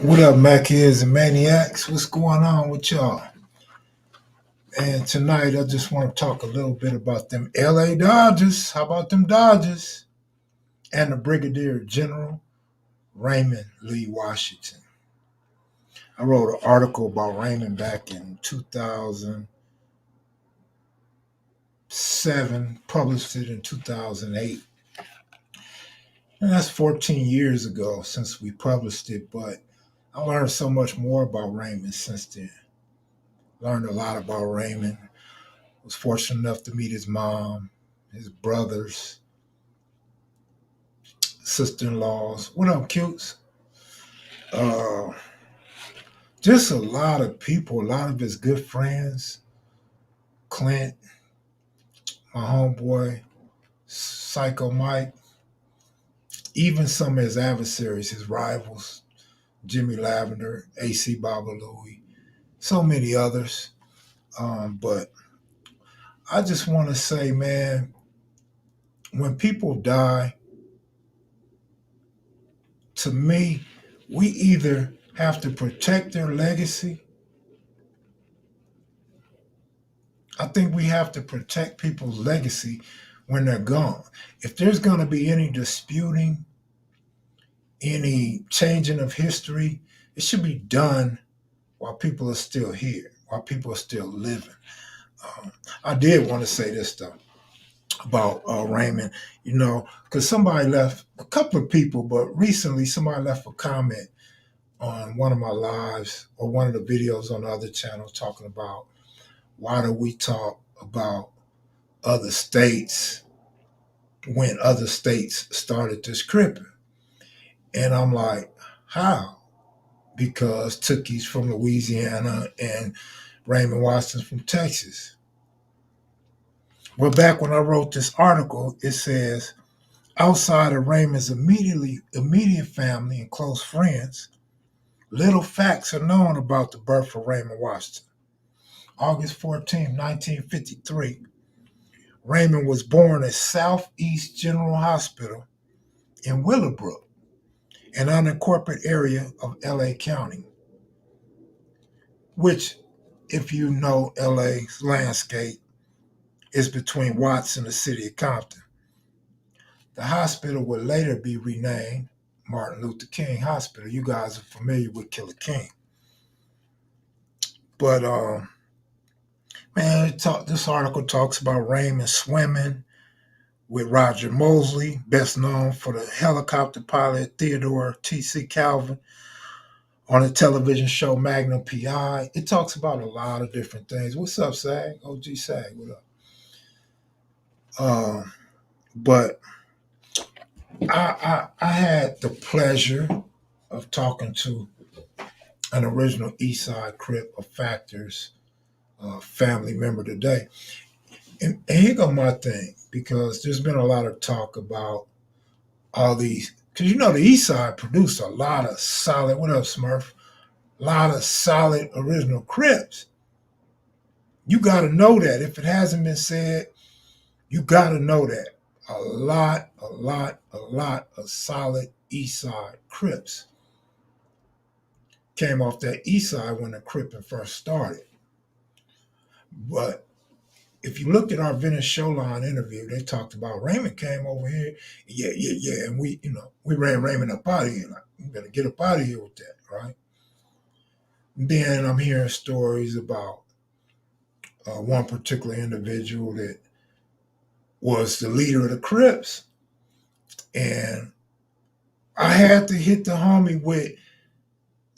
What up, Machias and Maniacs? What's going on with y'all? And tonight I just want to talk a little bit about them LA Dodgers. How about them Dodgers? And the Brigadier General Raymond Lee Washington. I wrote an article about Raymond back in 2007, published it in 2008. And that's 14 years ago since we published it, but I learned so much more about Raymond since then. Learned a lot about Raymond. Was fortunate enough to meet his mom, his brothers, sister-in-laws. What up, cutes? Uh, just a lot of people, a lot of his good friends. Clint, my homeboy, Psycho Mike, even some of his adversaries, his rivals, Jimmy Lavender, AC Baba Louie, so many others. But I just want to say, man, when people die, to me, we either have to protect their legacy. I think we have to protect people's legacy when they're gone. If there's going to be any disputing, any changing of history, it should be done while people are still here, while people are still living. Um, I did want to say this though about Raymond, because somebody left, a couple of people, but recently somebody left a comment on one of my lives or one of the videos on the other channel talking about why do we talk about other states when other states started this cripping. And I'm like, how? Because Tookie's from Louisiana and Raymond Watson's from Texas. Well, back when I wrote this article, it says outside of Raymond's immediate family and close friends, little facts are known about the birth of Raymond Washington. August 14, 1953, Raymond was born at Southeast General Hospital in Willowbrook, an unincorporated area of LA County, which, if you know LA's landscape, is between Watts and the city of Compton. The hospital would later be renamed Martin Luther King Hospital. You guys are familiar with Killer King. But, man, this article talks about Raymond swimming with Roger Mosley, best known for the helicopter pilot Theodore T.C. Calvin, on the television show Magnum PI. It talks about a lot of different things. What's up, Sag? OG Sag, what up? But I had the pleasure of talking to an original Eastside Crip of Factors family member today. And here go my thing, because there's been a lot of talk about all these, because the East Side produced a lot of solid, what up, Smurf? A lot of solid original Crips. You got to know that. If it hasn't been said, you got to know that. A lot of solid East Side Crips came off that East Side when the Crippin' first started. But if you look at our Venice Showline interview, they talked about Raymond came over here. Yeah. And we ran Raymond up out of here. Like, you better get up out of here with that, right? And then I'm hearing stories about one particular individual that was the leader of the Crips. And I had to hit the homie with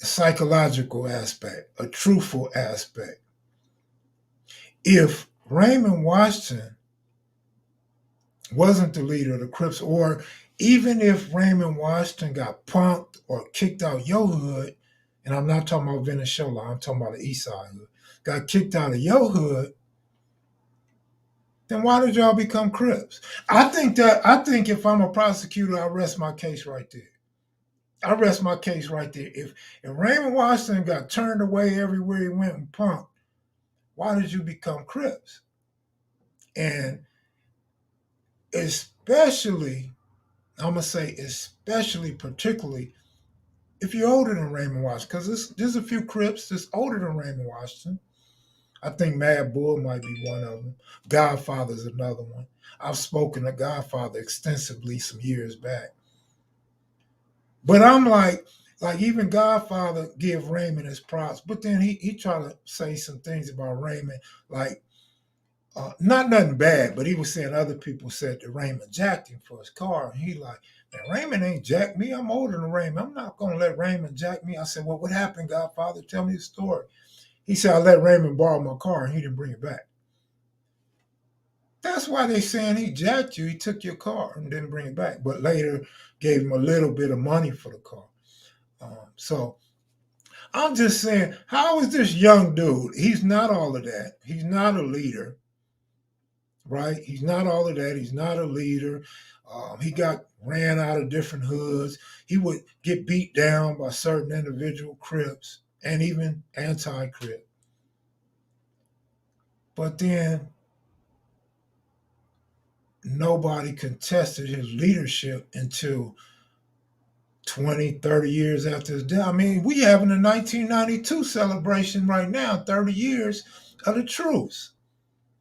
a psychological aspect, a truthful aspect. If Raymond Washington wasn't the leader of the Crips, or even if Raymond Washington got punked or kicked out your hood, and I'm not talking about Venice Showline, I'm talking about the East Side hood, got kicked out of your hood, then why did y'all become Crips? I think if I'm a prosecutor, I rest my case right there. I rest my case right there. If Raymond Washington got turned away everywhere he went and punked, why did you become Crips? And especially, I'm gonna say especially particularly if you're older than Raymond Washington, because there's a few Crips that's older than Raymond Washington. I think Mad Bull might be one of them. Godfather's another one. I've spoken to Godfather extensively some years back. But I'm like even Godfather give Raymond his props, but then he tried to say some things about Raymond, like not nothing bad, but he was saying other people said that Raymond jacked him for his car, and he like, man, Raymond ain't jacked me. I'm older than Raymond. I'm not gonna let Raymond jack me. I said, well, what happened, Godfather? Tell me the story. He said, I let Raymond borrow my car, and he didn't bring it back. That's why they saying he jacked you. He took your car and didn't bring it back, but later gave him a little bit of money for the car. So I'm just saying, how is this young dude? He's not all of that. He's not a leader, right? He's not all of that. He's not a leader. He got ran out of different hoods. He would get beat down by certain individual Crips and even anti-Crip. But then nobody contested his leadership until 20, 30 years after his death. I mean, we having a 1992 celebration right now, 30 years of the truce.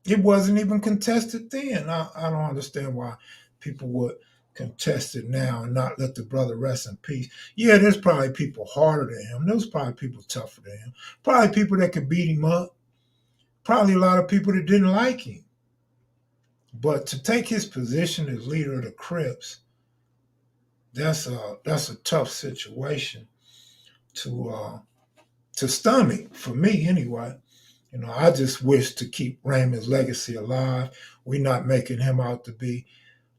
It wasn't even contested then. I don't understand why people would contest it now and not let the brother rest in peace. Yeah, there's probably people harder than him. There's probably people tougher than him. Probably people that could beat him up. Probably a lot of people that didn't like him. But to take his position as leader of the Crips, that's a tough situation to stomach for me anyway. You know, I just wish to keep Raymond's legacy alive. We're not making him out to be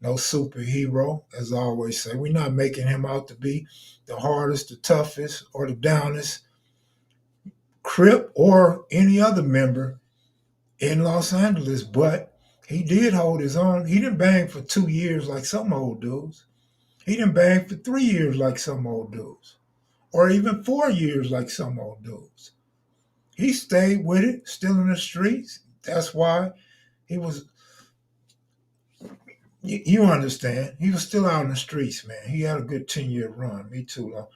no superhero, as I always say. We're not making him out to be the hardest, the toughest, or the downest Crip or any other member in Los Angeles. But he did hold his own. He didn't bang for 2 years like some old dudes. He didn't bang for 3 years like some old dudes, or even 4 years like some old dudes. He stayed with it, still in the streets. That's why he was. You understand? He was still out in the streets, man. He had a good 10-year run. Me too.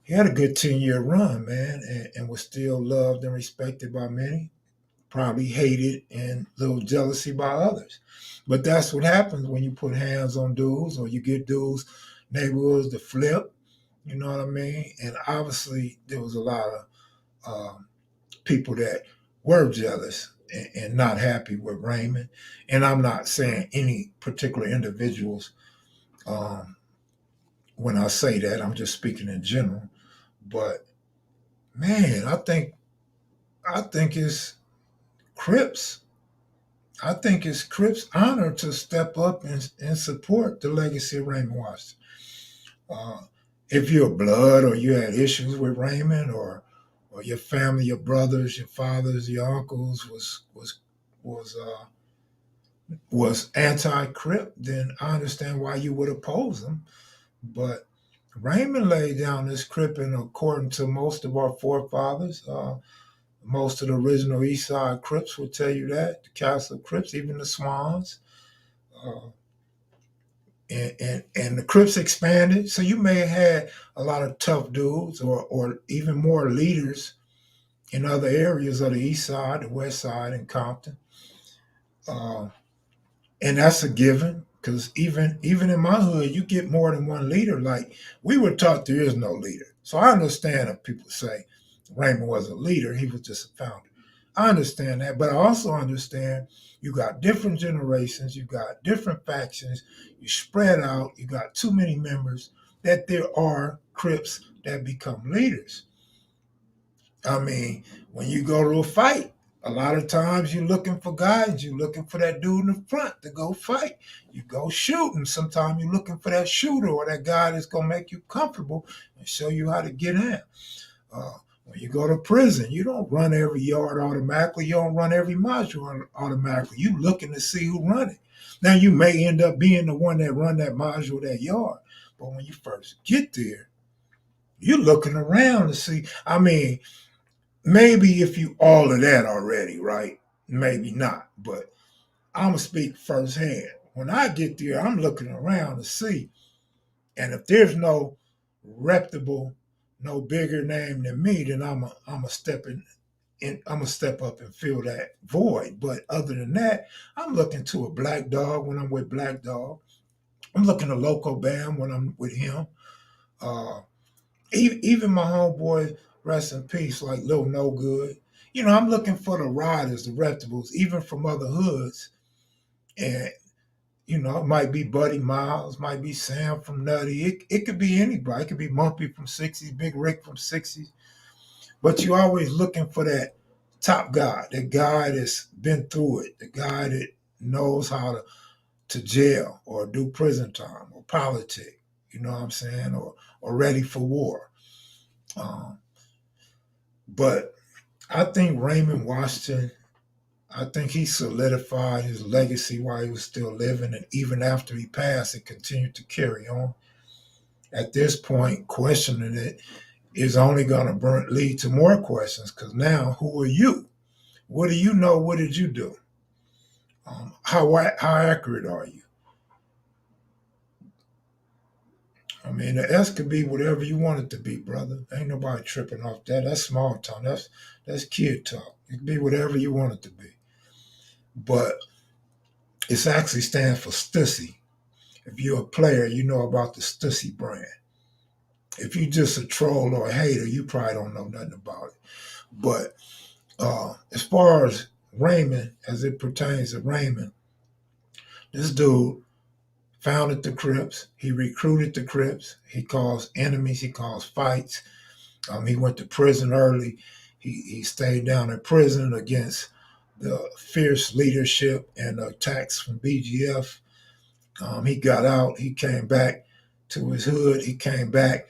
He had a good 10-year run, man, and was still loved and respected by many. Probably hated and a little jealousy by others. But that's what happens when you put hands on dudes or you get dudes, neighborhoods to flip. You know what I mean? And obviously, there was a lot of people that were jealous and not happy with Raymond. And I'm not saying any particular individuals um, when I say that. I'm just speaking in general. But man, I think it's Crips. I think it's Crips' honor to step up and support the legacy of Raymond Washington. Uh, if you're blood or you had issues with Raymond or your family, your brothers, your fathers, your uncles was was anti-Crip, then I understand why you would oppose them. But Raymond laid down this Crip, and according to most of our forefathers, most of the original East Side Crips will tell you that the Castle Crips, even the Swans, uh, and the Crips expanded. So you may have had a lot of tough dudes, or even more leaders in other areas of the East Side, the West Side, and Compton. Uh, and that's a given because even in my hood, you get more than one leader. Like we were taught there is no leader, so I understand if people say Raymond was a leader; he was just a founder. I understand that, but I also understand you got different generations, you got different factions, you spread out, you got too many members. That there are Crips that become leaders. I mean, when you go to a fight, a lot of times you're looking for guys, you're looking for that dude in the front to go fight. You go shooting. Sometimes you're looking for that shooter or that guy that's going to make you comfortable and show you how to get in. When you go to prison, you don't run every yard automatically. You don't run every module automatically. You looking to see who run it. Now, you may end up being the one that run that module, that yard. But when you first get there, you're looking around to see. I mean, maybe if you all of that already, right? Maybe not, but I'm gonna speak firsthand. When I get there, I'm looking around to see, and if there's no reputable, no bigger name than me, then I'm a step in, I'm gonna step up and fill that void. But other than that, I'm looking to a Black Dog when I'm with Black Dog. I'm looking to Loco Bam when I'm with him. Uh, even my homeboy, rest in peace, like Lil No Good. I'm looking for the riders, the reputables, even from other hoods. And it might be Buddy Miles, might be Sam from Nutty. It could be anybody. It could be Mumpy from 60s, Big Rick from 60s. But you're always looking for that top guy, the guy that's been through it, the guy that knows how to jail or do prison time or politic, you know what I'm saying, or ready for war. Um, but I think Raymond Washington, I think he solidified his legacy while he was still living, and even after he passed, it continued to carry on. At this point, questioning it is only going to lead to more questions because now, who are you? What do you know? What did you do? How accurate are you? I mean, the S could be whatever you want it to be, brother. Ain't nobody tripping off that. That's small talk. That's kid talk. It can be whatever you want it to be. But it actually stands for Stussy. If you're a player, you know about the Stussy brand. If you're just a troll or a hater, you probably don't know nothing about it. But as far as Raymond, as it pertains to Raymond, this dude founded the Crips. He recruited the Crips. He caused enemies. He caused fights. He went to prison early. He stayed down in prison against the fierce leadership and attacks from BGF. He got out. He came back to his hood. He came back,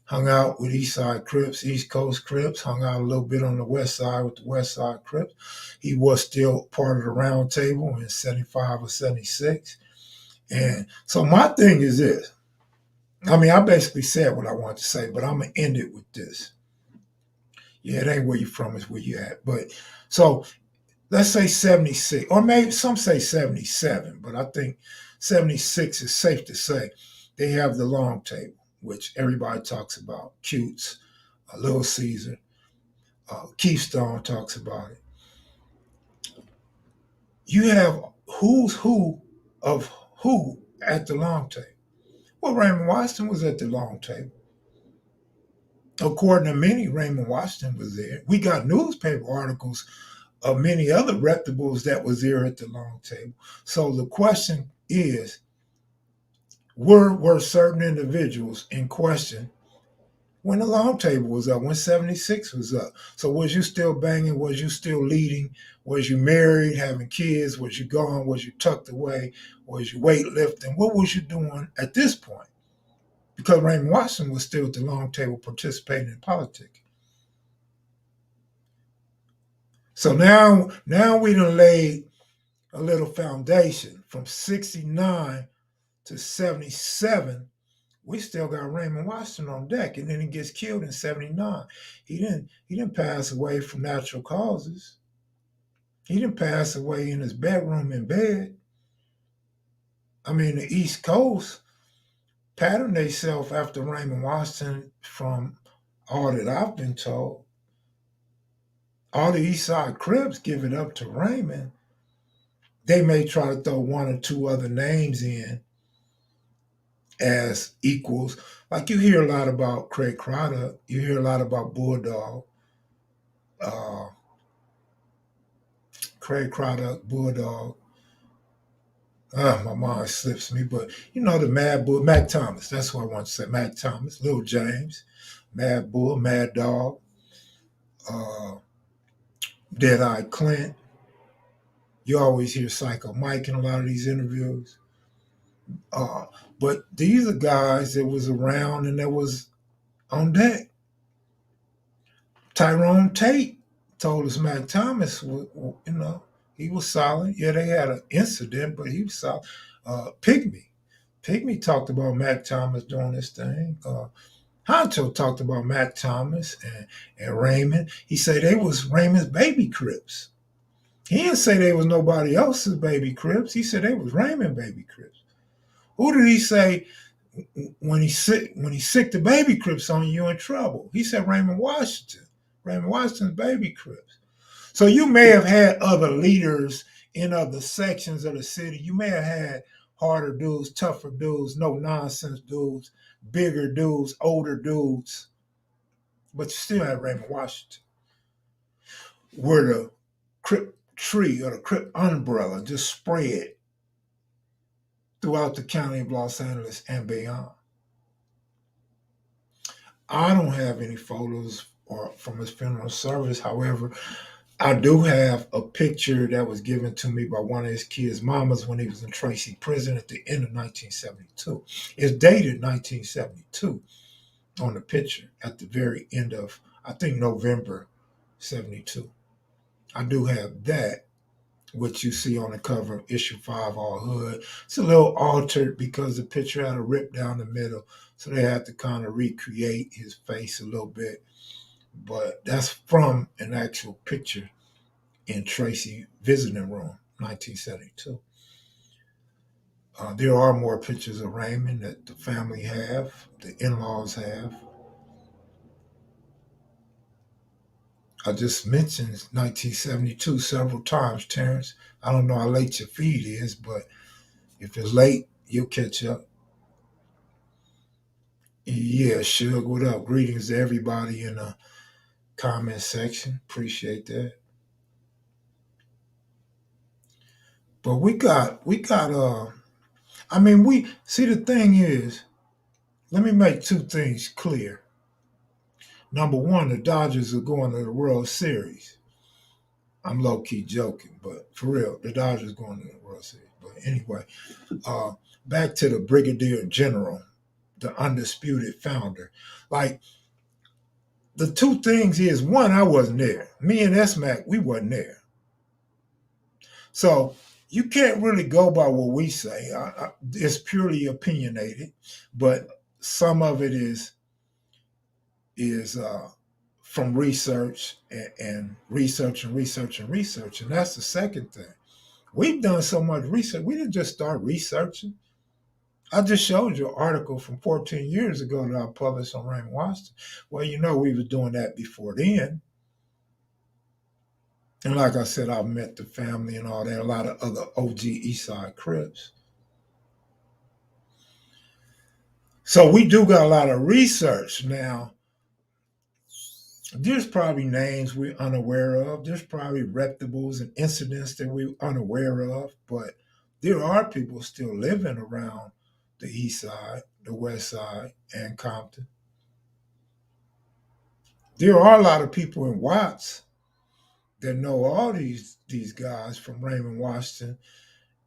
hung out with East Side Crips, East Coast Crips, hung out a little bit on the West Side with the West Side Crips. He was still part of the round table in 75 or 76. And so my thing is this. I mean, I basically said what I want to say, but I'm going to end it with this. Yeah, it ain't where you from, it's where you at. But so let's say 76, or maybe some say 77, but I think 76 is safe to say. They have the long table, which everybody talks about. Cutes, Little Caesar, Keystone talks about it. You have who's who of who at the long table. Well, Raymond Washington was at the long table. According to many, Raymond Washington was there. We got newspaper articles of many other reputables that was there at the long table. So the question is, were certain individuals in question when the long table was up, when 76 was up? So was you still banging? Was you still leading? Was you married, having kids? Was you gone? Was you tucked away? Was you weightlifting? What was you doing at this point? Because Raymond Washington was still at the long table participating in politics. So now we done laid a little foundation from 69 to 77. We still got Raymond Washington on deck, and then he gets killed in 79. He didn't pass away from natural causes. He didn't pass away in his bedroom in bed. I mean, the East Coast patterned themselves after Raymond Washington from all that I've been told. All the East Side Crips give it up to Raymond. They may try to throw one or two other names in as equals. Like you hear a lot about Craig Crowder, you hear a lot about Bulldog, uh, Craig Crowder, Bulldog. My mind slips me, but the Mad Bull, Mac Thomas. That's what I want to say. Mac Thomas, Lil James, Mad Bull, Mad Dog, uh, Dead Eye Clint. You always hear Psycho Mike in a lot of these interviews. Uh, but these are guys that was around and that was on deck. Tyrone Tate told us Mac Thomas, he was solid. Yeah, they had an incident, but he was solid. Pygmy talked about Mac Thomas doing this thing. Honcho talked about Mac Thomas and Raymond. He said they was Raymond's baby Crips. He didn't say they was nobody else's baby Crips. He said they was Raymond baby Crips. Who did he say when he sick the baby Crips on you, in trouble. He said Raymond Washington. Raymond Washington's baby Crips. So you may have had other leaders in other sections of the city. You may have had harder dudes, tougher dudes, no nonsense dudes, bigger dudes, older dudes, but you still had Raymond Washington, where the Crip tree or the Crip umbrella just spread throughout the county of Los Angeles and beyond. I don't have any photos or from his funeral service. However, I do have a picture that was given to me by one of his kids' mamas when he was in Tracy prison at the end of 1972. It's dated 1972 on the picture at the very end of, I think, November 72. I do have that, what you see on the cover of issue 5 All Hood. It's a little altered because the picture had a rip down the middle, so they had to kind of recreate his face a little bit. But that's from an actual picture in Tracy visiting room, 1972. There are more pictures of Raymond that the family have, the in-laws have. I just mentioned 1972 several times, Terrence. I don't know how late your feed is, but if it's late, you'll catch up. Yeah, Suge, what up? Greetings to everybody in the comment section. Appreciate that. But I mean, we see, the thing is, let me make two things clear. Number one, the Dodgers are going to the World Series. I'm low key joking, but for real, the Dodgers going to the World Series. But anyway, uh, back to the Brigadier General, the undisputed founder. Like, the two things is, one, I wasn't there. Me and S Mac, we wasn't there. So you can't really go by what we say. It's purely opinionated, but some of it is from research and research and research and research, and that's the second thing. We've done so much research. We didn't just start researching. I just showed you an article from 14 years ago that I published on Raymond Washington. Well, we were doing that before then. And like I said, I've met the family and all that, a lot of other OG Eastside Crips. So we do got a lot of research. Now, there's probably names we're unaware of. There's probably reputables and incidents that we're unaware of, but there are people still living around the east side, the west side, and Compton. There are a lot of people in Watts that know all these guys from Raymond Washington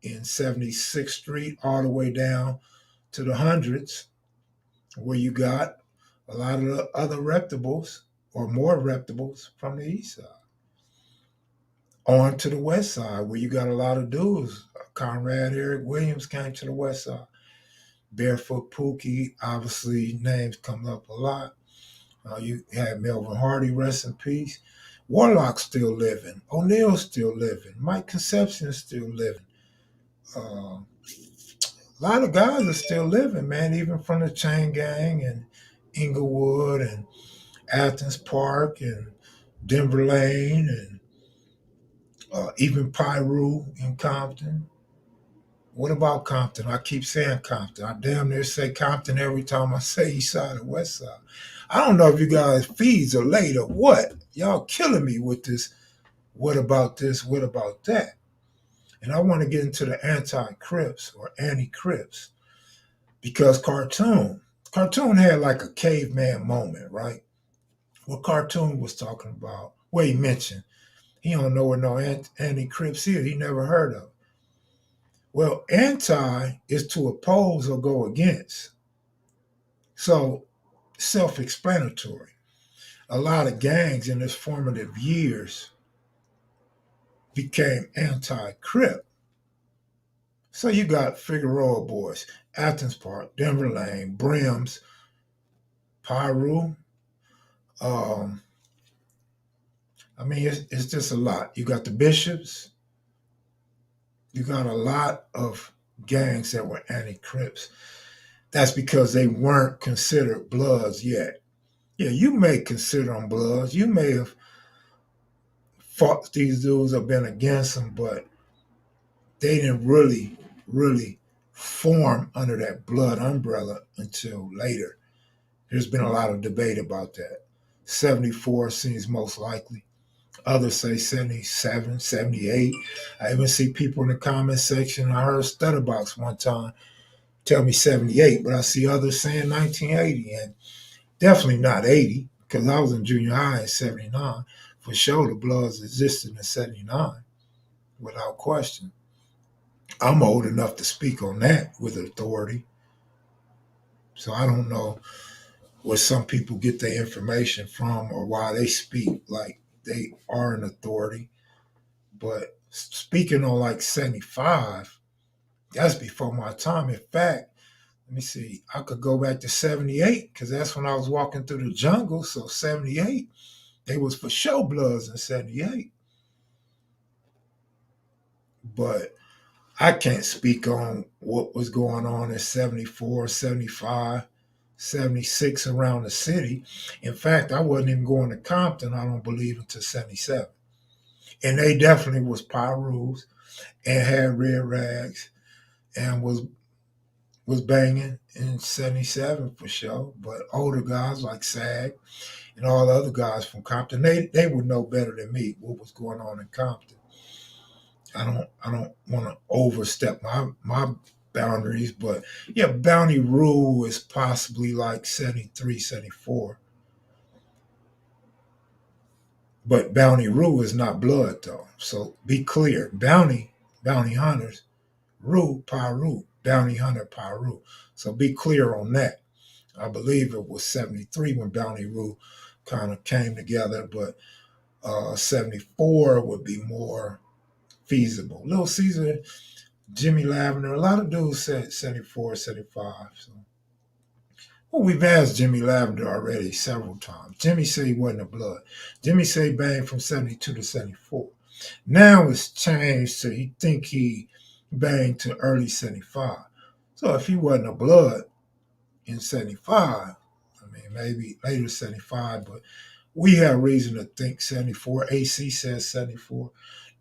in 76th Street all the way down to the hundreds, where you got a lot of the other reputables or more reputables from the east side. On to the west side, where you got a lot of dudes. Conrad Eric Williams came to the west side. Barefoot Pookie, obviously, names come up a lot. You had Melvin Hardy, rest in peace. Warlock's still living. O'Neill's still living. Mike Conception's still living. A lot of guys are still living, man, even from the Chain Gang and Inglewood and Athens Park and Denver Lane and even Pyru in Compton. What about Compton? I keep saying Compton. I damn near say Compton every time I say East Side or West Side. I don't know if you guys feeds are late or what. Y'all killing me with this. What about this? What about that? And I want to get into the anti-Crips or anti-Crips because Cartoon had like a caveman moment, right? What Cartoon was talking about, what he mentioned, he don't know what no anti-Crips is. He never heard of it. Well, anti is to oppose or go against. So, self-explanatory. A lot of gangs in its formative years became anti-Crip. So you got Figueroa Boys, Athens Park, Denver Lane, Brims, Pyru. Um, I mean, it's just a lot. You got the Bishops. You got a lot of gangs that were anti-Crips. That's because they weren't considered Bloods yet. Yeah, you may consider them Bloods. You may have fought these dudes or been against them, but they didn't really form under that Blood umbrella until later. There's been a lot of debate about that. 74 seems most likely. Others say 77, 78. I even see people in the comment section. I heard Stutterbox one time tell me 78, but I see others saying 1980, and definitely not 80, because I was in junior high in 79. For sure, the Bloods existed in 79, without question. I'm old enough to speak on that with authority, so I don't know where some people get their information from or why they speak like they are an authority. But speaking on like 75, that's before my time. In fact, let me see, I could go back to 78 because that's when I was walking through the jungle. So 78, they was for show Bloods in 78. But I can't speak on what was going on in 74, 75, 76 around the city. In fact, I wasn't even going to Compton, I don't believe, until 77. And they definitely was Pyrus and had red rags and was banging in 77 for sure. But older guys like Sag and all the other guys from Compton, they would know better than me what was going on in Compton. I don't want to overstep my boundaries, but yeah, Bounty Rule is possibly like 73, 74. But Bounty Rule is not blood though. So be clear. Bounty hunters, Rule, Pyru, Bounty Hunter, Pyru. So be clear on that. I believe it was 73 when Bounty Rule kind of came together, but 74 would be more feasible. Little Caesar, Jimmy Lavender, a lot of dudes said 74, 75. So, well, we've asked Jimmy Lavender already several times. Jimmy said he wasn't a blood. Jimmy said he banged from 72 to 74. Now it's changed to he think he banged to early 75. So if he wasn't a blood in 75, I mean, maybe later 75, but we have reason to think 74. AC says 74.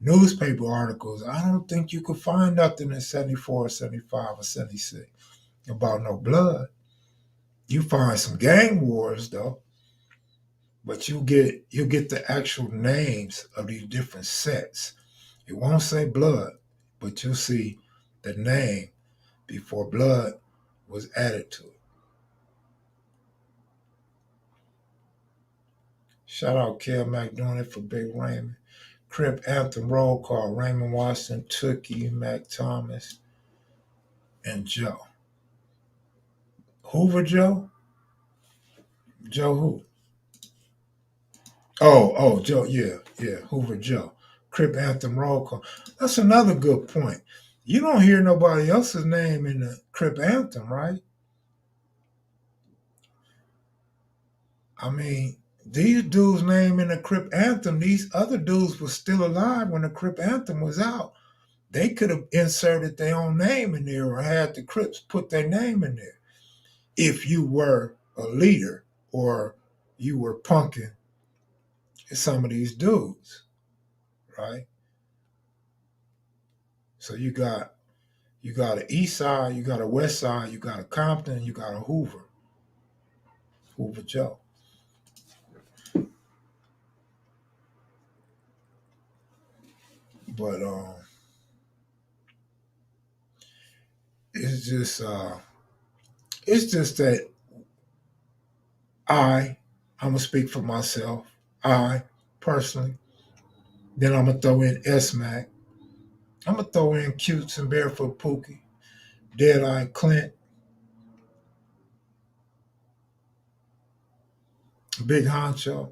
Newspaper articles, I don't think you could find nothing in 74 or 75 or 76 about no blood. You find some gang wars though, but you get the actual names of these different sets. It won't say blood, but you'll see the name before blood was added to it. Shout out Kev Mac doing it for Big Raymond. Crip Anthem Roll Call, Raymond Washington, Tookie, Mac Thomas, and Joe. Hoover Joe? Joe who? Joe, yeah, Hoover Joe. Crip Anthem Roll Call. That's another good point. You don't hear nobody else's name in the Crip Anthem, right? I mean, these dudes' name in the Crip Anthem, these other dudes were still alive when the Crip Anthem was out. They could have inserted their own name in there or had the Crips put their name in there if you were a leader or you were punking some of these dudes, right? So you got an east side, you got a west side, you got a Compton, you got a Hoover Joe. But it's just that I'm gonna speak for myself. I personally, then I'm gonna throw in S Mac. I'm gonna throw in Cutes and Barefoot Pookie, Dead Eye Clint, Big Honcho.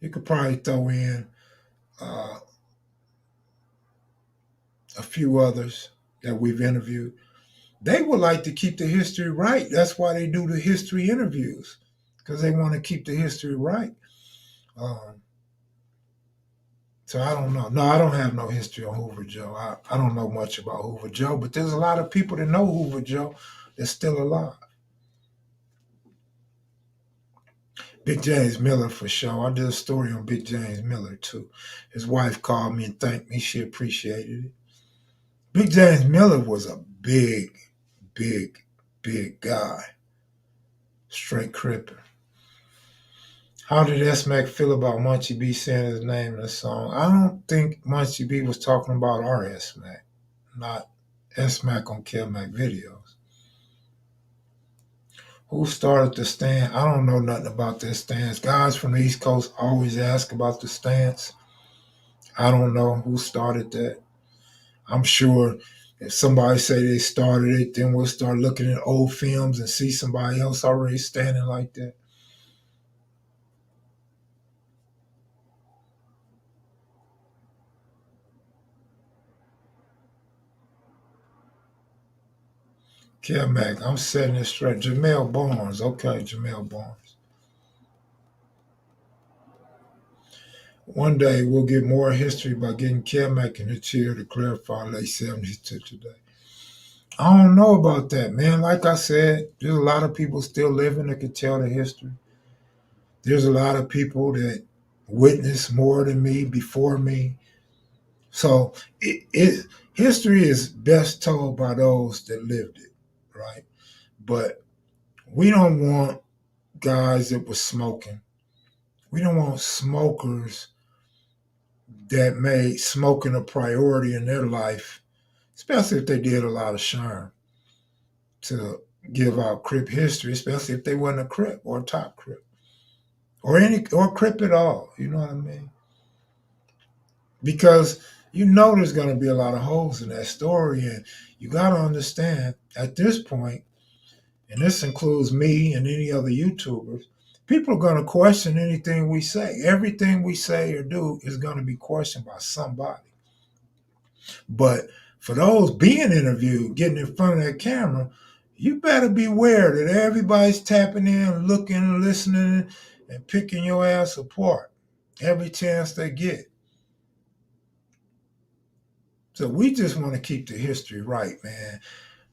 You could probably throw in uh, a few others that we've interviewed. They would like to keep the history right. That's why they do the history interviews because they want to keep the history right. Um, So I don't know. No, I don't have no history on Hoover Joe. I don't know much about Hoover Joe, but there's a lot of people that know Hoover Joe that's still alive. Big James Miller for sure. I did a story on Big James Miller too. His wife called me and thanked me. She appreciated it. Big James Miller was a big, big, big guy. Straight cripper. How did S Mac feel about Munchie B saying his name in the song? I don't think Munchie B was talking about our S Mac, not S Mac on Kev Mac videos. Who started the stance? I don't know nothing about this stance. Guys from the East Coast always ask about the stance. I don't know who started that. I'm sure if somebody say they started it, then we'll start looking at old films and see somebody else already standing like that. Kev Mac, I'm setting it straight. Jamel Barnes, okay, Jamel Barnes. One day we'll get more history by getting Kev Mac in the chair to clarify late 70s to today. I don't know about that, man. Like I said, there's a lot of people still living that could tell the history. There's a lot of people that witnessed more than me before me. So history is best told by those that lived it, right? But we don't want guys that were smoking. We don't want smokers that made smoking a priority in their life, especially if they did a lot of sherm, to give out Crip history, especially if they wasn't a Crip or a top Crip or any or Crip at all. You know what I mean? Because you know there's going to be a lot of holes in that story, and you got to understand at this point, and this includes me and any other YouTubers. People are going to question anything we say. Everything we say or do is going to be questioned by somebody. But for those being interviewed, getting in front of that camera, you better beware that everybody's tapping in, looking, listening, and picking your ass apart every chance they get. So we just want to keep the history right, man.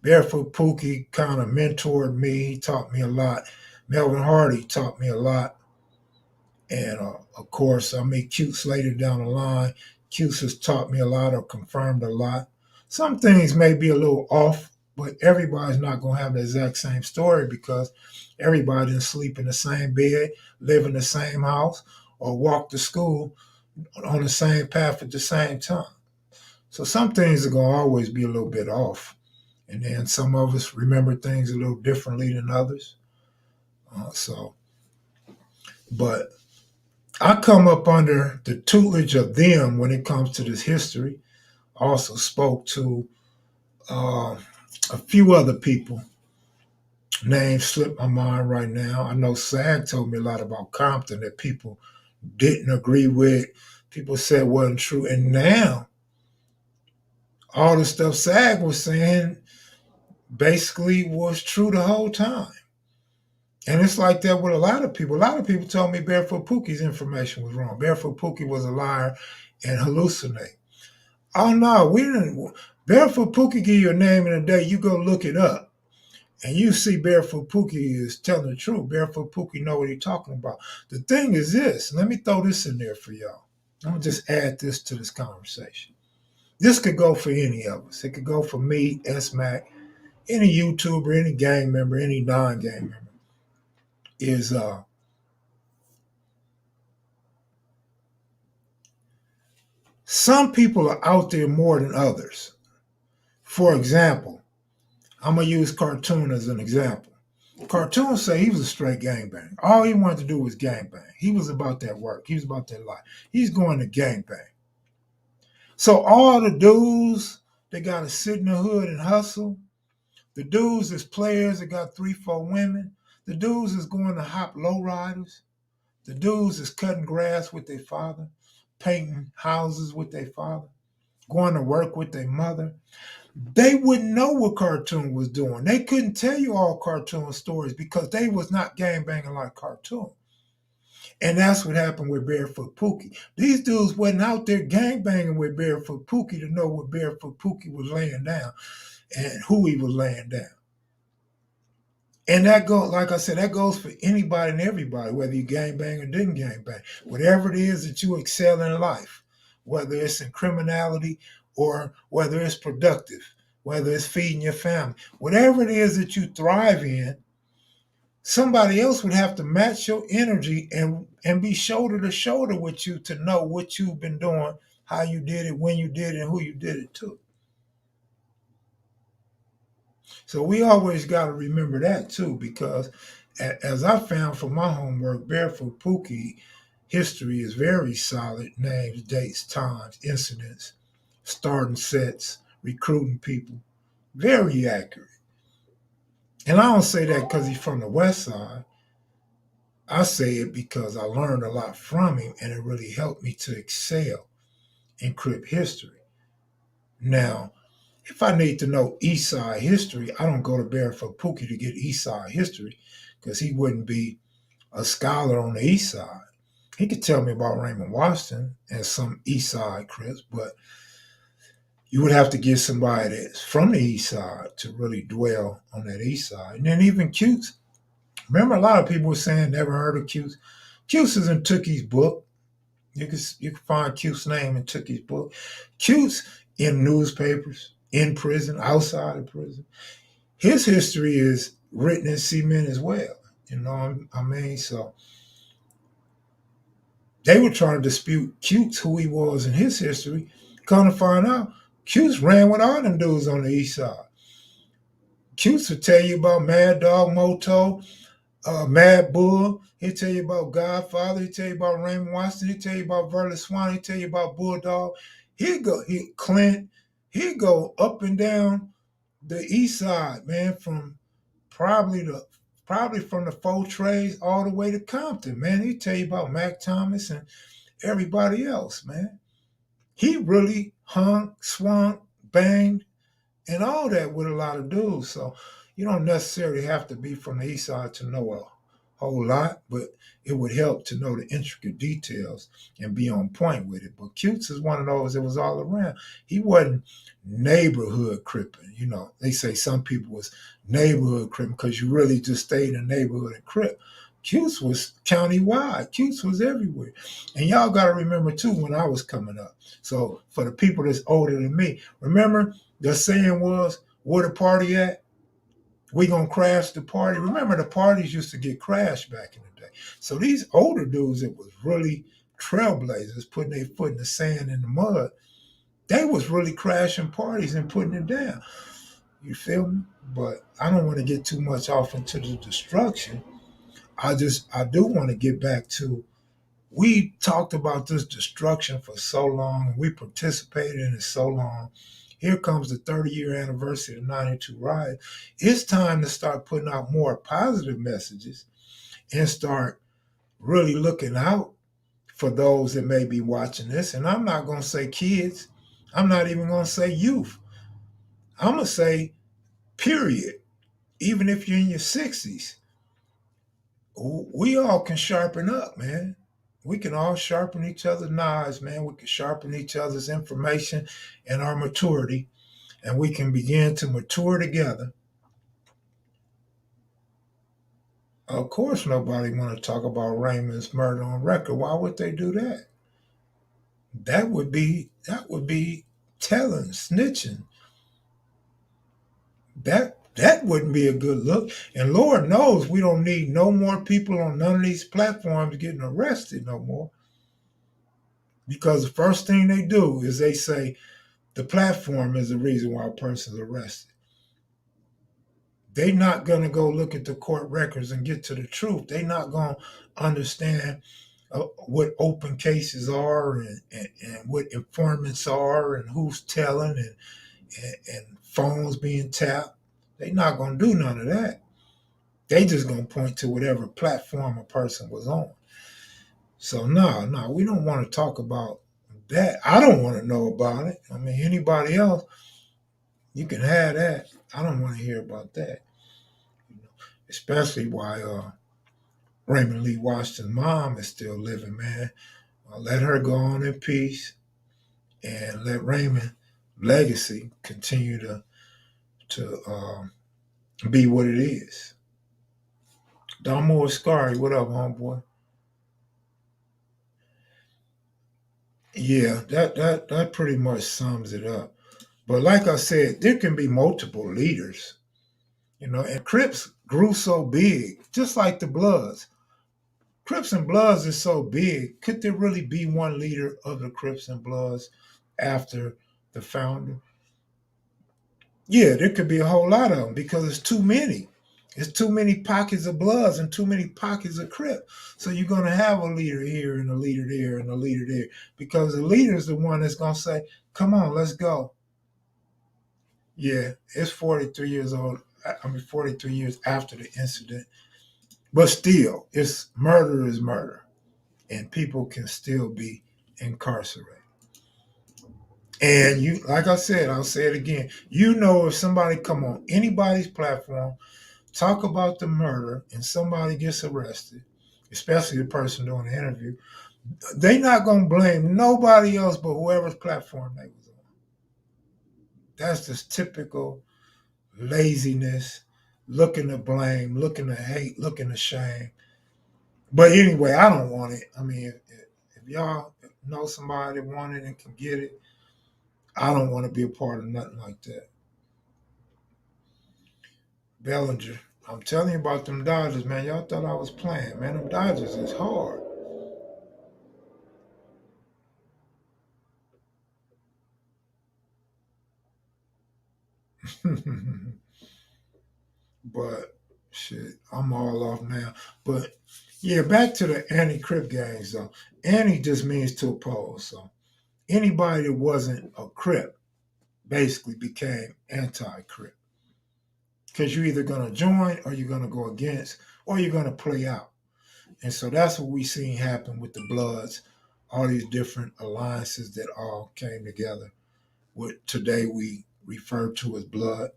Barefoot Pookie kind of mentored me. He taught me a lot. Melvin Hardy taught me a lot. And of course, I meet Cutes later down the line. Cutes has taught me a lot or confirmed a lot. Some things may be a little off, but everybody's not going to have the exact same story because everybody didn't sleep in the same bed, live in the same house, or walk to school on the same path at the same time. So some things are going to always be a little bit off. And then some of us remember things a little differently than others. But I come up under the tutelage of them when it comes to this history. Also spoke to a few other people. Names slip my mind right now. I know SAG told me a lot about Compton that people didn't agree with. People said wasn't true. And now, all the stuff SAG was saying basically was true the whole time. And it's like that with a lot of people. A lot of people told me Barefoot Pookie's information was wrong. Barefoot Pookie was a liar and hallucinate. Oh no, we didn't. Barefoot Pookie give you a name in a day. You go look it up, and you see Barefoot Pookie is telling the truth. Barefoot Pookie know what he's talking about. The thing is this. Let me throw this in there for y'all. I'm gonna just add this to this conversation. This could go for any of us. It could go for me, S Mac, any YouTuber, any gang member, any non-gang member. Is some people are out there more than others. For example, I'm gonna use Cartoon as an example. Cartoon say he was a straight gangbang. All he wanted to do was gangbang. He was about that work. He was about that life. He's going to gangbang. So all the dudes that got to sit in the hood and hustle, the dudes is players that got 3, 4 women, the dudes is going to hop lowriders, the dudes is cutting grass with their father, painting houses with their father, going to work with their mother. They wouldn't know what Cartoon was doing. They couldn't tell you all Cartoon stories because they was not gangbanging like Cartoon. And that's what happened with Barefoot Pookie. These dudes wasn't out there gangbanging with Barefoot Pookie to know what Barefoot Pookie was laying down and who he was laying down. And that goes, like I said, that goes for anybody and everybody, whether you gangbang or didn't gangbang. Whatever it is that you excel in life, whether it's in criminality or whether it's productive, whether it's feeding your family, whatever it is that you thrive in, somebody else would have to match your energy and be shoulder to shoulder with you to know what you've been doing, how you did it, when you did it, and who you did it to. So we always got to remember that too, because as I found from my homework, Barefoot Pookie history is very solid: names, dates, times, incidents, starting sets, recruiting people, very accurate. And I don't say that because he's from the West Side. I say it because I learned a lot from him, and it really helped me to excel in Crip history. Now, if I need to know East Side history, I don't go to Barefoot Pookie to get East Side history because he wouldn't be a scholar on the East Side. He could tell me about Raymond Washington and some East Side Crips, but you would have to get somebody that's from the East Side to really dwell on that East Side. And then even Cutes. Remember, a lot of people were saying never heard of Cutes. Cutes is in Tookie's book. You can find Cute's name in Tookie's book. Cute's in newspapers, in prison, outside of prison. His history is written in cement as well. You know what I mean? So they were trying to dispute Cutes, who he was in his history. Come to find out, Cutes ran with all them dudes on the east side. Cutes will tell you about Mad Dog Moto, Mad Bull. He'll tell you about Godfather. He'll tell you about Raymond Washington. He'll tell you about Verla Swan. He'll tell you about Bulldog. Clint. He'll go up and down the east side, man, from probably the probably from the four trades all the way to Compton, man. He'll tell you about Mac Thomas and everybody else, man. He really hung, swung, banged, and all that with a lot of dudes. So you don't necessarily have to be from the east side to know a whole lot, but it would help to know the intricate details and be on point with it. But Cutes is one of those that was all around. He wasn't neighborhood cripping. You know, they say some people was neighborhood cripping because you really just stayed in the neighborhood and crip. Cutes was county-wide. Cutes was everywhere. And y'all got to remember, too, when I was coming up. So for the people that's older than me, remember the saying was, where the party at? We gonna crash the party. Remember, the parties used to get crashed back in the day. So these older dudes that was really trailblazers, putting their foot in the sand and the mud, they was really crashing parties and putting it down. You feel me? But I don't want to get too much off into the destruction. I do want to get back to, we talked about this destruction for so long, and we participated in it so long. Here comes the 30-year anniversary of the 92 riot. It's time to start putting out more positive messages and start really looking out for those that may be watching this. And I'm not going to say kids. I'm not even going to say youth. I'm going to say period. Even if you're in your 60s, we all can sharpen up, man. We can all sharpen each other's knives, man. We can sharpen each other's information and our maturity, and we can begin to mature together. Of course, nobody want to talk about Raymond's murder on record. Why would they do that? That would be telling, snitching. That wouldn't be a good look. And Lord knows we don't need no more people on none of these platforms getting arrested no more. Because the first thing they do is they say the platform is the reason why a person's arrested. They're not going to go look at the court records and get to the truth. They're not going to understand what open cases are and what informants are and who's telling and phones being tapped. They're not going to do none of that. They just going to point to whatever platform a person was on. So no, we don't want to talk about that. I don't want to know about it. I mean, anybody else, you can have that. I don't want to hear about that. You know, especially why Raymond Lee Washington's mom is still living, man. Let her go on in peace and let Raymond legacy continue to be what it is. Damo Ascari, what up, homeboy? Yeah, that pretty much sums it up. But like I said, there can be multiple leaders, and Crips grew so big, just like the Bloods. Crips and Bloods is so big. Could there really be one leader of the Crips and Bloods after the founder? Yeah, there could be a whole lot of them because it's too many. It's too many pockets of Bloods and too many pockets of Crips. So you're going to have a leader here and a leader there and a leader there because the leader is the one that's going to say, come on, let's go. Yeah, it's 43 years old. I mean, 43 years after the incident. But still, it's murder is murder. And people can still be incarcerated. And you, like I said, I'll say it again. If somebody come on anybody's platform, talk about the murder, and somebody gets arrested, especially the person doing the interview, they not gonna blame nobody else but whoever's platform they was on. That's just typical laziness, looking to blame, looking to hate, looking to shame. But anyway, I don't want it. I mean, if y'all know somebody that want it and can get it, I don't want to be a part of nothing like that. Bellinger, I'm telling you about them Dodgers, man. Y'all thought I was playing, man. Them Dodgers is hard. But shit, I'm all off now. But yeah, back to the anti-Crip gangs though. Anti just means to oppose. So anybody that wasn't a Crip basically became anti-Crip. Because you're either gonna join or you're gonna go against or you're gonna play out. And so that's what we seen happen with the Bloods, all these different alliances that all came together. What today we refer to as Blood.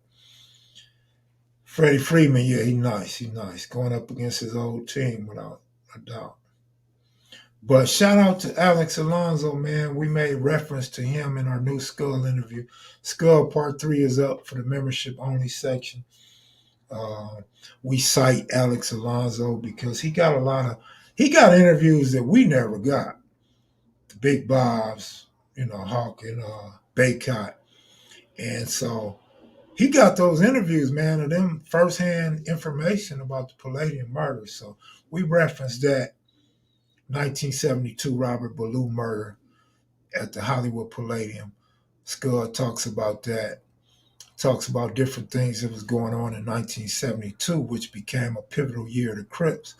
Freddie Freeman, yeah, he nice, he nice. Going up against his old team without a doubt. But shout out to Alex Alonso, man. We made reference to him in our new Skull interview. Skull Part 3 is up for the membership only section. Uh, we cite Alex Alonso because he got interviews that we never got. The Big Bobs, Hawk and Baycott. And so he got those interviews, man, of them firsthand information about the Palladium murder. So we referenced that 1972 Robert Ballou murder at the Hollywood Palladium. Scud talks about that, talks about different things that was going on in 1972, which became a pivotal year to Crips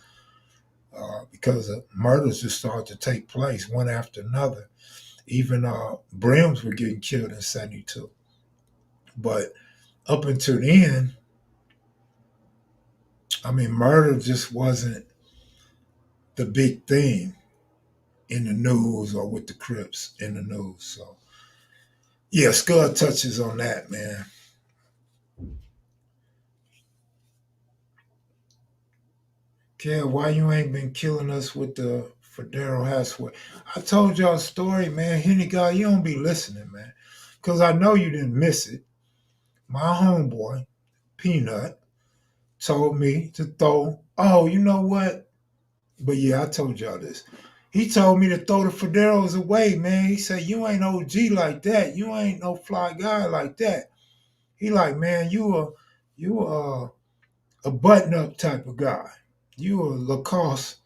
because the murders just started to take place one after another. Even Brims were getting killed in 72. But up until then, I mean, murder just wasn't the big thing in the news or with the Crips in the news. So, yeah, Scud touches on that, man. Kev, why you ain't been killing us with the Federo Hasway? I told y'all a story, man. Henny guy, you don't be listening, man. Because I know you didn't miss it. My homeboy, Peanut, told me to throw, oh, you know what? But yeah, I told y'all this. He told me to throw the Federos away, man. He said, you ain't OG like that. You ain't no fly guy like that. He like, man, you a button up type of guy. You a Lacoste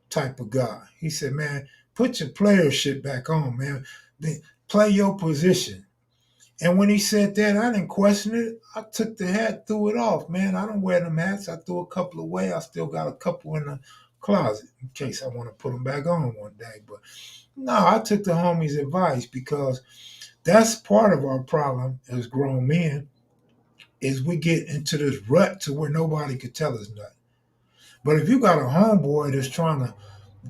type of guy. He said, man, put your player shit back on, man. Play your position. And when he said that, I didn't question it. I took the hat, threw it off, man. I don't wear them hats. I threw a couple away. I still got a couple in the closet in case I want to put them back on one day. But no, I took the homie's advice because that's part of our problem as grown men is we get into this rut to where nobody could tell us nothing. But if you got a homeboy that's trying to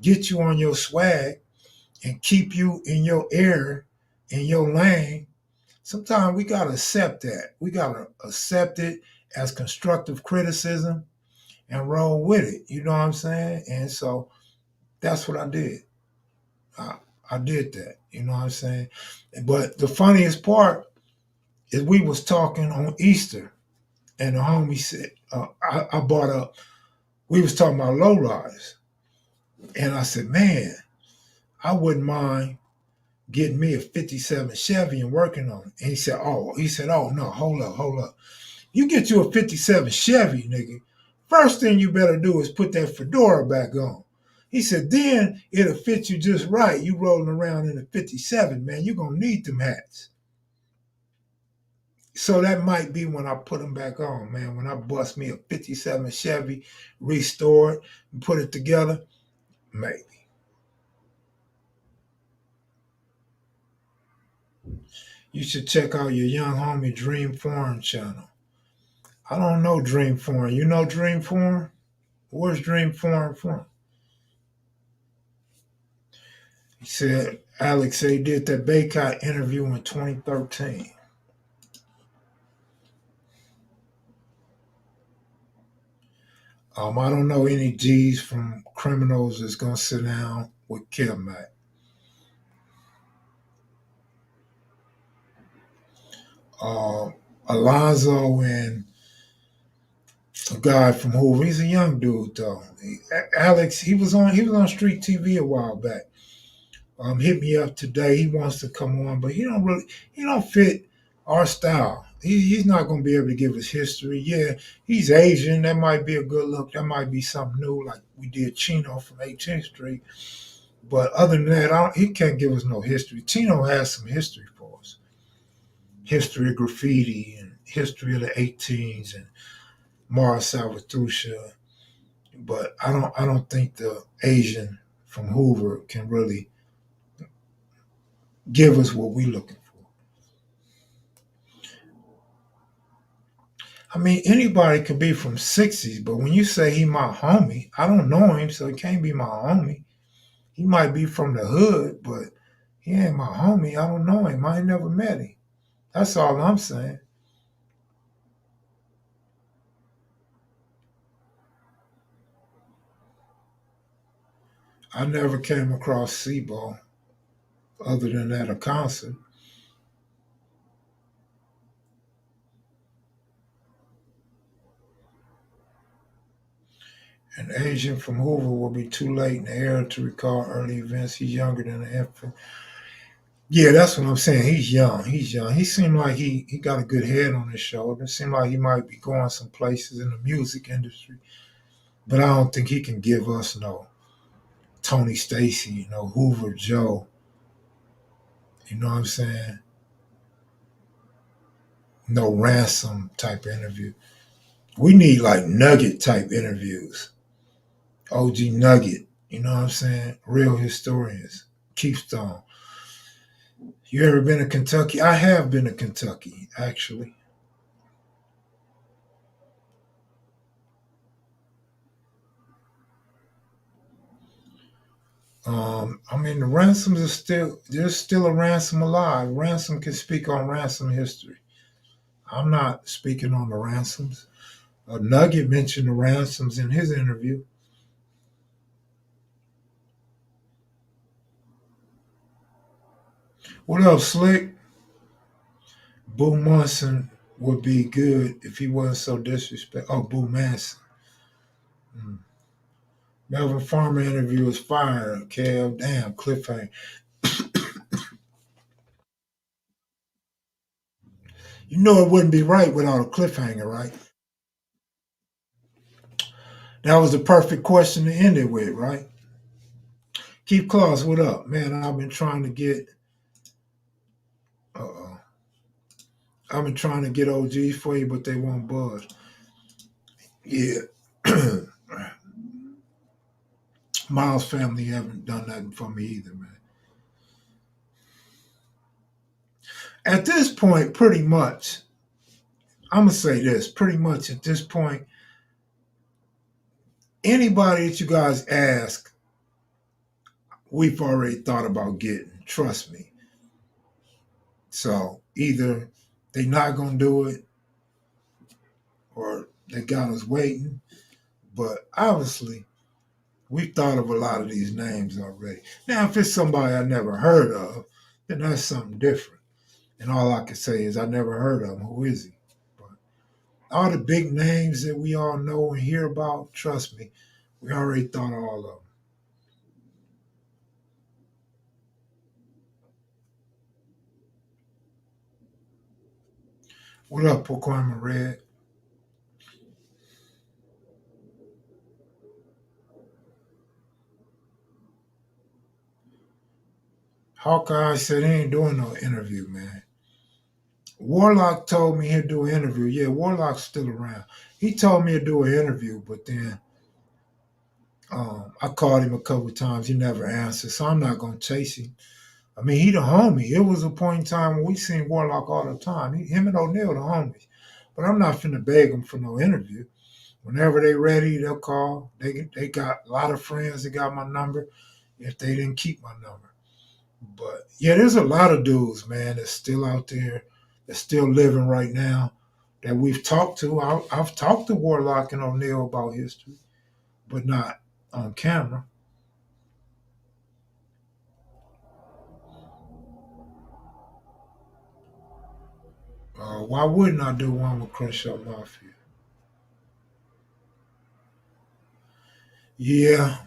get you on your swag and keep you in your air, in your lane, sometimes we gotta accept that. We gotta accept it as constructive criticism and roll with it. You know what I'm saying? And so that's what I did. I, I did that. You know what I'm saying? But the funniest part is we was talking on Easter, and the homie said, I brought up, we was talking about low rise, and I said, man, I wouldn't mind getting me a '57 Chevy and working on it. And he said, oh no, hold up. You get you a '57 Chevy, nigga. First thing you better do is put that fedora back on. He said, then it'll fit you just right. You rolling around in a '57, man. You're gonna need them hats. So that might be when I put them back on, man. When I bust me a '57 Chevy, restore it, and put it together, maybe. You should check out your young homie Dream Foreign channel. I don't know Dream Foreign. You know Dream Foreign? Where's Dream Foreign from? He said Alex said he did that Baycott interview in 2013. I don't know any G's from criminals that's gonna sit down with Kev Mac. Uh, Alonzo and a guy from Hoover. He's a young dude though. Alex, he was on street TV a while back. Hit me up today. He wants to come on, but he don't fit our style. He's not going to be able to give us history. Yeah, he's Asian. That might be a good look. That might be something new, like we did Chino from 18th Street. But other than that, he can't give us no history. Chino has some history for us. History of graffiti and history of the 18s and Mars Salvatrucha. But I don't think the Asian from Hoover can really give us what we're looking for. I mean, anybody could be from '60s, but when you say he my homie, I don't know him, so he can't be my homie. He might be from the hood, but he ain't my homie. I don't know him. I ain't never met him. That's all I'm saying. I never came across Sebo other than at a concert. An Asian from Hoover will be too late in the era to recall early events. He's younger than an infant. Yeah, that's what I'm saying. He's young. He's young. He seemed like he got a good head on his shoulder. It seemed like he might be going some places in the music industry. But I don't think he can give us no Tony Stacy, no Hoover Joe. You know what I'm saying? No ransom type interview. We need like nugget type interviews. OG Nugget. You know what I'm saying? Real historians. Keystone. You ever been to Kentucky? I have been to Kentucky, actually. I mean, the ransoms are still, there's still a ransom alive. Ransom can speak on ransom history. I'm not speaking on the ransoms. Nugget mentioned the ransoms in his interview. What up, Slick? Boo Munson would be good if he wasn't so disrespectful. Oh, Boo Manson. Mm. Melvin Farmer interview was fire. Kev, damn, cliffhanger. You know it wouldn't be right without a cliffhanger, right? That was the perfect question to end it with, right? Keep Claus, what up? Man, I've been trying to get uh I've been trying to get OGs for you, but they won't budge. Yeah. Miles family haven't done nothing for me either, man. At this point, pretty much, I'm gonna say this, pretty much at this point, anybody that you guys ask, we've already thought about getting. Trust me. So either they're not gonna do it or they got us waiting. But obviously, we've thought of a lot of these names already. Now, if it's somebody I never heard of, then that's something different. And all I can say is I never heard of him. Who is he? But all the big names that we all know and hear about, trust me, we already thought of all of them. What up, Poquama Red? Hawkeye said he ain't doing no interview, man. Warlock told me he'd do an interview. Yeah, Warlock's still around. He told me to do an interview, but then I called him a couple of times. He never answered, so I'm not gonna chase him. I mean, he the homie. It was a point in time when we seen Warlock all the time. Him and O'Neal the homies. But I'm not finna beg him for no interview. Whenever they ready, they'll call. They got a lot of friends that got my number. If they didn't keep my number. But yeah, there's a lot of dudes, man, that's still out there, that's still living right now, that we've talked to. I've talked to Warlock and O'Neal about history, but not on camera. Why wouldn't I do one with Crenshaw Mafia? Yeah,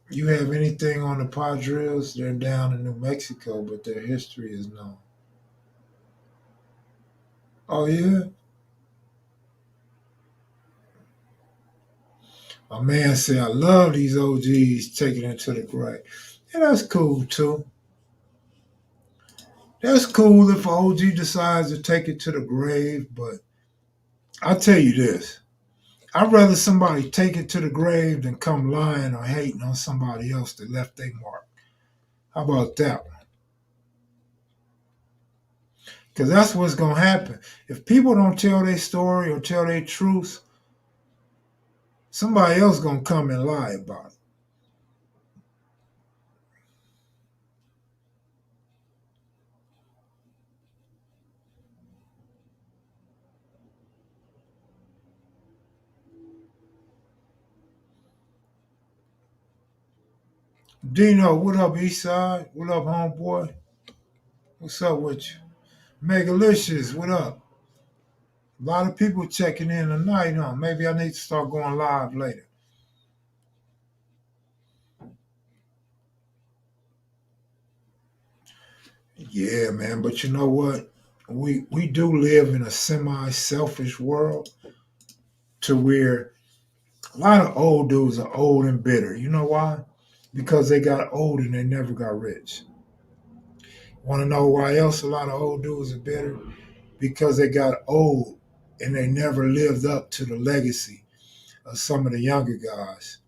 you have anything on the Padres? They're down in New Mexico, but their history is known. Oh yeah, my man said I love these OGs taking it to the grave. Yeah, that's cool too. That's cool if an OG decides to take it to the grave, but I'll tell you this. I'd rather somebody take it to the grave than come lying or hating on somebody else that left their mark. How about that one? Because that's what's going to happen. If people don't tell their story or tell their truth, somebody else going to come and lie about it. Dino, what up, Eastside? What up, homeboy? What's up with you? Megalicious, what up? A lot of people checking in tonight, huh? Maybe I need to start going live later. Yeah, man, but you know what? We do live in a semi-selfish world to where a lot of old dudes are old and bitter. You know why? Because they got old and they never got rich. Want to know why else a lot of old dudes are bitter? Because they got old and they never lived up to the legacy of some of the younger guys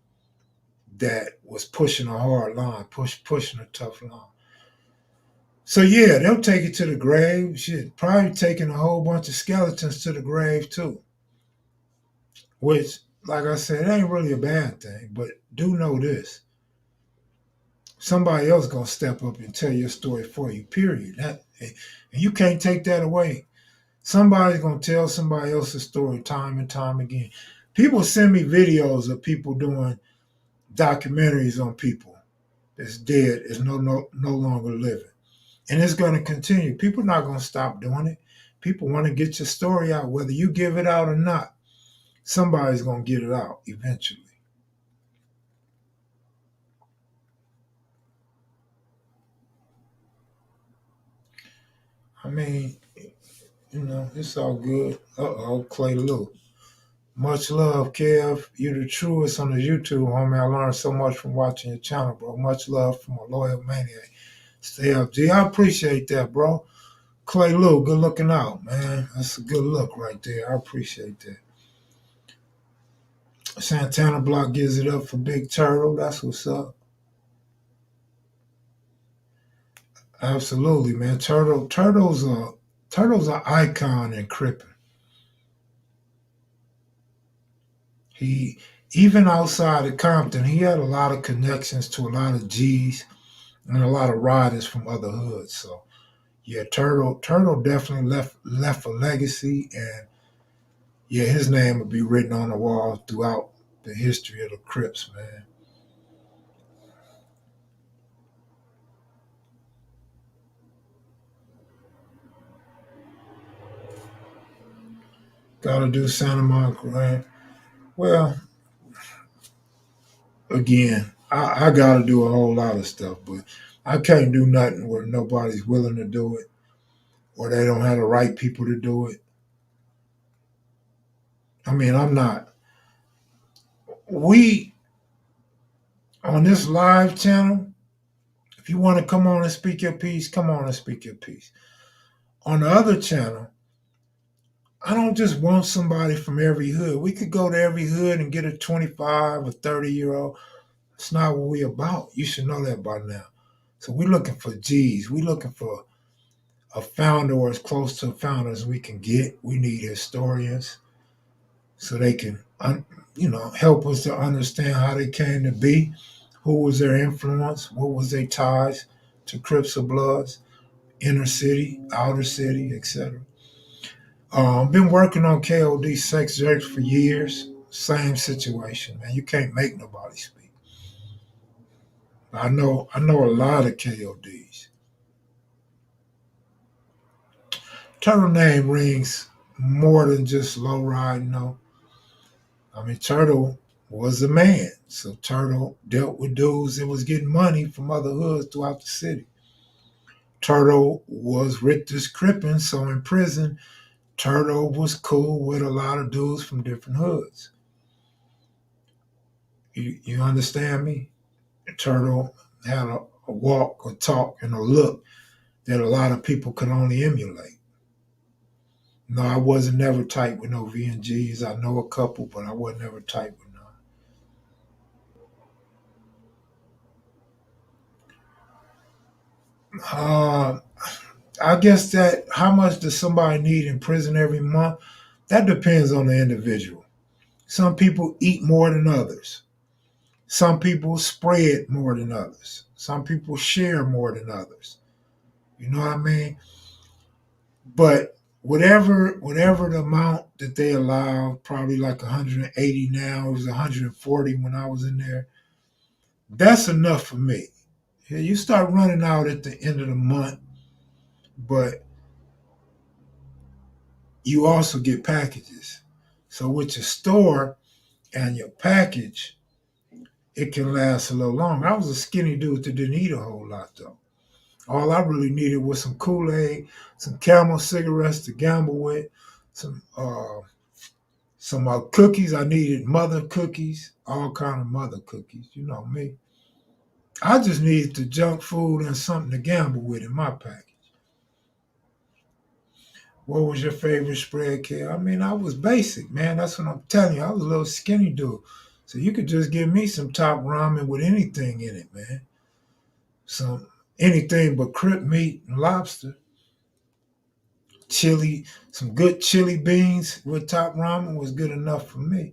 that was pushing a hard line, pushing a tough line. So yeah, they'll take it to the grave. Shit, probably taking a whole bunch of skeletons to the grave too. Which, like I said, it ain't really a bad thing. But do know this: somebody else gonna step up and tell your story for you. Period. And you can't take that away. Somebody's gonna tell somebody else's story time and time again. People send me videos of people doing documentaries on people that's dead, is no longer living, and it's gonna continue. People not gonna stop doing it. People want to get your story out, whether you give it out or not. Somebody's gonna get it out eventually. I mean, it's all good. Uh-oh, Clay Lou. Much love, Kev. You the truest on the YouTube, homie. I learned so much from watching your channel, bro. Much love from a loyal maniac. Stay up, G. I appreciate that, bro. Clay Lou, good looking out, man. That's a good look right there. I appreciate that. Santana Block gives it up for Big Turtle. That's what's up. Absolutely, man. Turtle's an icon in Crippin'. He even outside of Compton, he had a lot of connections to a lot of G's and a lot of riders from other hoods. So yeah, Turtle definitely left a legacy, and yeah, his name will be written on the wall throughout the history of the Crips, man. Gotta do Santa Monica, right? Well, again, I gotta do a whole lot of stuff, but I can't do nothing where nobody's willing to do it or they don't have the right people to do it. I mean, I'm not. We on this live channel, if you want to come on and speak your piece, come on and speak your piece. On the other channel, I don't just want somebody from every hood. We could go to every hood and get a 25 or 30-year-old. It's not what we about. You should know that by now. So we're looking for G's. We're looking for a founder or as close to a founder as we can get. We need historians so they can, help us to understand how they came to be, who was their influence, what was their ties to Crips or Bloods, inner city, outer city, etc. I've been working on KOD sex jerks for years. Same situation, man. You can't make nobody speak. I know a lot of KODs. Turtle name rings more than just low ride, no. I mean, Turtle was a man. So Turtle dealt with dudes that was getting money from other hoods throughout the city. Turtle was Richter's Crippin', so in prison, Turtle was cool with a lot of dudes from different hoods. You understand me? Turtle had a walk, a talk, and a look that a lot of people could only emulate. No, I wasn't never tight with no VNGs. I know a couple, but I wasn't ever tight with none. Uh, I guess that how much does somebody need in prison every month? That depends on the individual. Some people eat more than others. Some people spread more than others. Some people share more than others. You know what I mean? But whatever the amount that they allow, probably like 180 now, it was 140 when I was in there. That's enough for me. Yeah, you start running out at the end of the month, but you also get packages. So with your store and your package, it can last a little longer. I was a skinny dude that didn't eat a whole lot though. All I really needed was some Kool-Aid, some Camel cigarettes to gamble with, some cookies. I needed mother cookies, all kind of mother cookies. You know me. I just needed the junk food and something to gamble with in my package. What was your favorite spread, kid? I mean, I was basic, man. That's what I'm telling you. I was a little skinny dude. So you could just give me some top ramen with anything in it, man. Some anything but crib meat and lobster. Chili, some good chili beans with top ramen was good enough for me.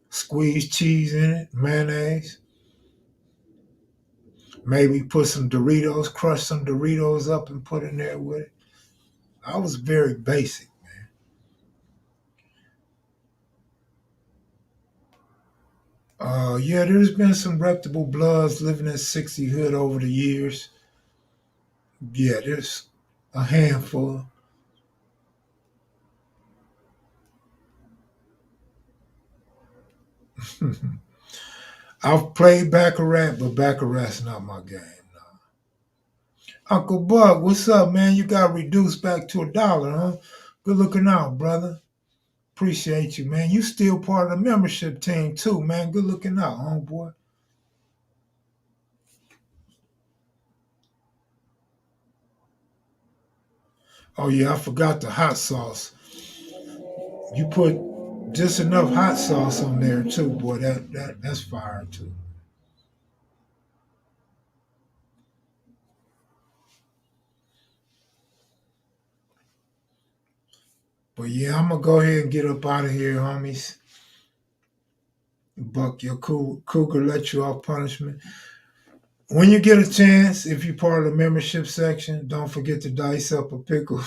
Squeeze cheese in it, mayonnaise. Maybe put some Doritos, crush some Doritos up and put in there with it. I was very basic. Yeah, there's been some reputable bloods living in 60 hood over the years. Yeah, there's a handful. I've played Baccarat, but Baccarat's not my game. No. Uncle Bug, what's up, man? You got reduced back to $1, huh? Good looking out, brother. Appreciate you, man. You still part of the membership team too, man. Good looking out, homeboy. Oh yeah, I forgot the hot sauce. You put just enough hot sauce on there too, boy. That's fire too. But yeah, I'm gonna go ahead and get up out of here, homies. Buck, your cougar let you off punishment. When you get a chance, if you're part of the membership section, don't forget to dice up a pickle.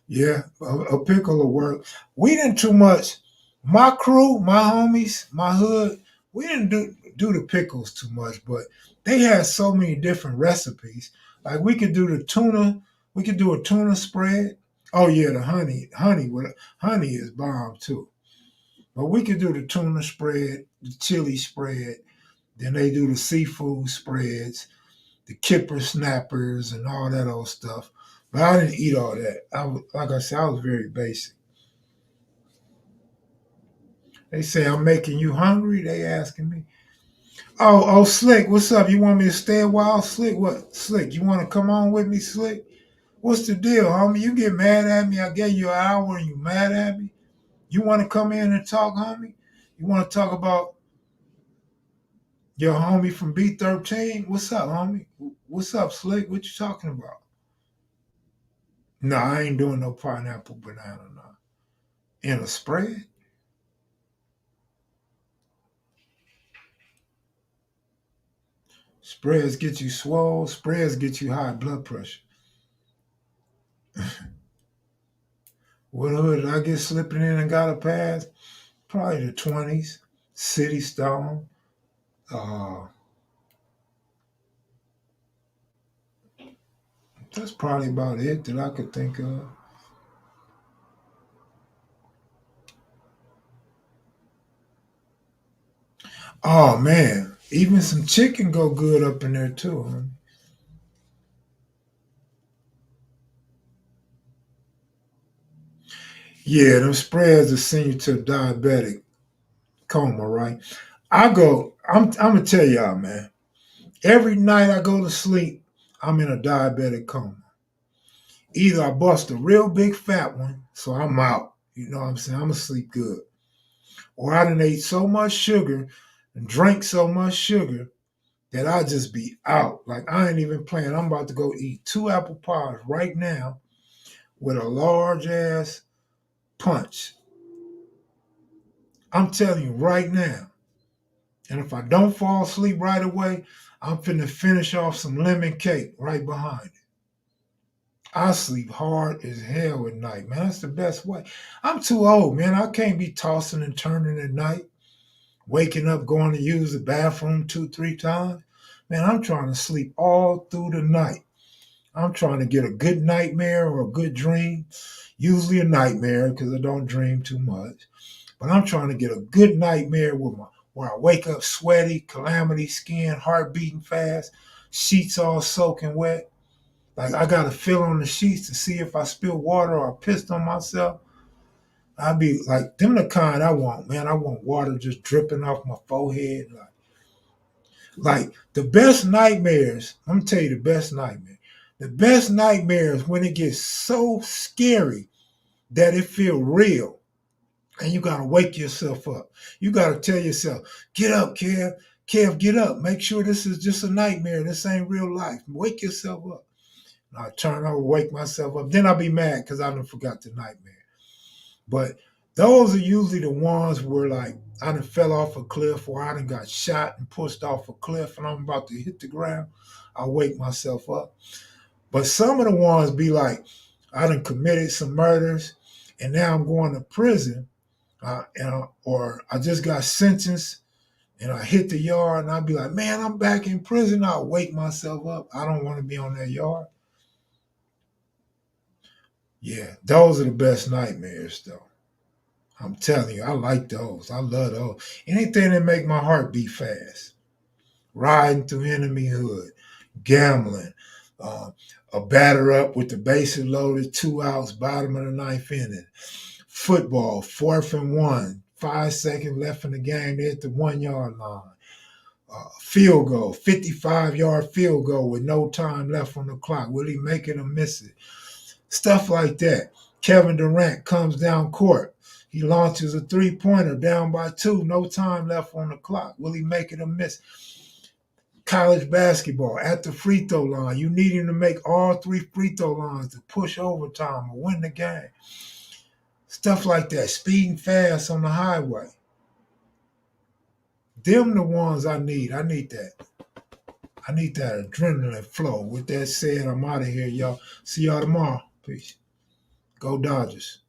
Yeah, a pickle will work. We didn't too much. My crew, my homies, my hood, we didn't do the pickles too much, but they had so many different recipes. Like we could do the tuna, we could do a tuna spread. Oh yeah, the honey is bomb too. But we could do the tuna spread, the chili spread. Then they do the seafood spreads, the kipper snappers, and all that old stuff. But I didn't eat all that. Like I said, I was very basic. They say I'm making you hungry. They asking me. Oh, Slick, what's up? You want me to stay a while, Slick? What, Slick? You want to come on with me, Slick? What's the deal, homie? You get mad at me? I gave you an hour and you mad at me? You want to come in and talk, homie? You want to talk about your homie from B13? What's up, homie? What's up, Slick? What you talking about? No, I ain't doing no pineapple banana, no. In a spread? Spreads get you swole. Spreads get you high blood pressure. What hood did I get slipping in and got a pass? Probably the 20s. City Stone. Uh, that's probably about it that I could think of. Oh man, even some chicken go good up in there too. Huh? Yeah, them spreads will send you to a diabetic coma, right? I go. I'm gonna tell y'all, man. Every night I go to sleep, I'm in a diabetic coma. Either I bust a real big fat one, so I'm out. You know what I'm saying? I'm gonna sleep good. Or I done ate so much sugar and drank so much sugar that I just be out. Like I ain't even playing. I'm about to go eat two apple pies right now with a large ass punch. I'm telling you right now. And if I don't fall asleep right away, I'm finna finish off some lemon cake right behind it. I sleep hard as hell at night, man. That's the best way. I'm too old, man. I can't be tossing and turning at night, waking up, going to use the bathroom two, three times. Man, I'm trying to sleep all through the night. I'm trying to get a good nightmare or a good dream. Usually a nightmare because I don't dream too much. But I'm trying to get a good nightmare where I wake up sweaty, calamity skin, heart beating fast, sheets all soaking wet. Like I gotta feel on the sheets to see if I spill water or I pissed on myself. I'd be like, them the kind I want, man. I want water just dripping off my forehead. Like the best nightmares, I'm gonna tell you the best nightmare. The best nightmares when it gets so scary that it feel real. And you gotta wake yourself up. You gotta tell yourself, get up, Kev. Kev, get up. Make sure this is just a nightmare. This ain't real life. Wake yourself up. I turn over, wake myself up. Then I'll be mad because I done forgot the nightmare. But those are usually the ones where like I done fell off a cliff or I done got shot and pushed off a cliff and I'm about to hit the ground. I wake myself up. But some of the ones be like, I done committed some murders and now I'm going to prison. Or I just got sentenced and I hit the yard and I'll be like, man, I'm back in prison. I'll wake myself up. I don't want to be on that yard. Yeah, those are the best nightmares, though. I'm telling you, I like those. I love those. Anything that make my heart beat fast. Riding through enemy hood, gambling, uh, a batter up with the bases loaded, 2 outs, bottom of the ninth inning. Football, 4th and 1, 5 seconds left in the game. They're at the 1 yard line. Field goal, 55-yard field goal with no time left on the clock. Will he make it or miss it? Stuff like that. Kevin Durant comes down court. He launches a three-pointer down by two, no time left on the clock. Will he make it or miss? College basketball at the free throw line. You need him to make all three free throw lines to push overtime or win the game. Stuff like that. Speeding fast on the highway. Them the ones I need. I need that. I need that adrenaline flow. With that said, I'm out of here, y'all. See y'all tomorrow. Peace. Go Dodgers.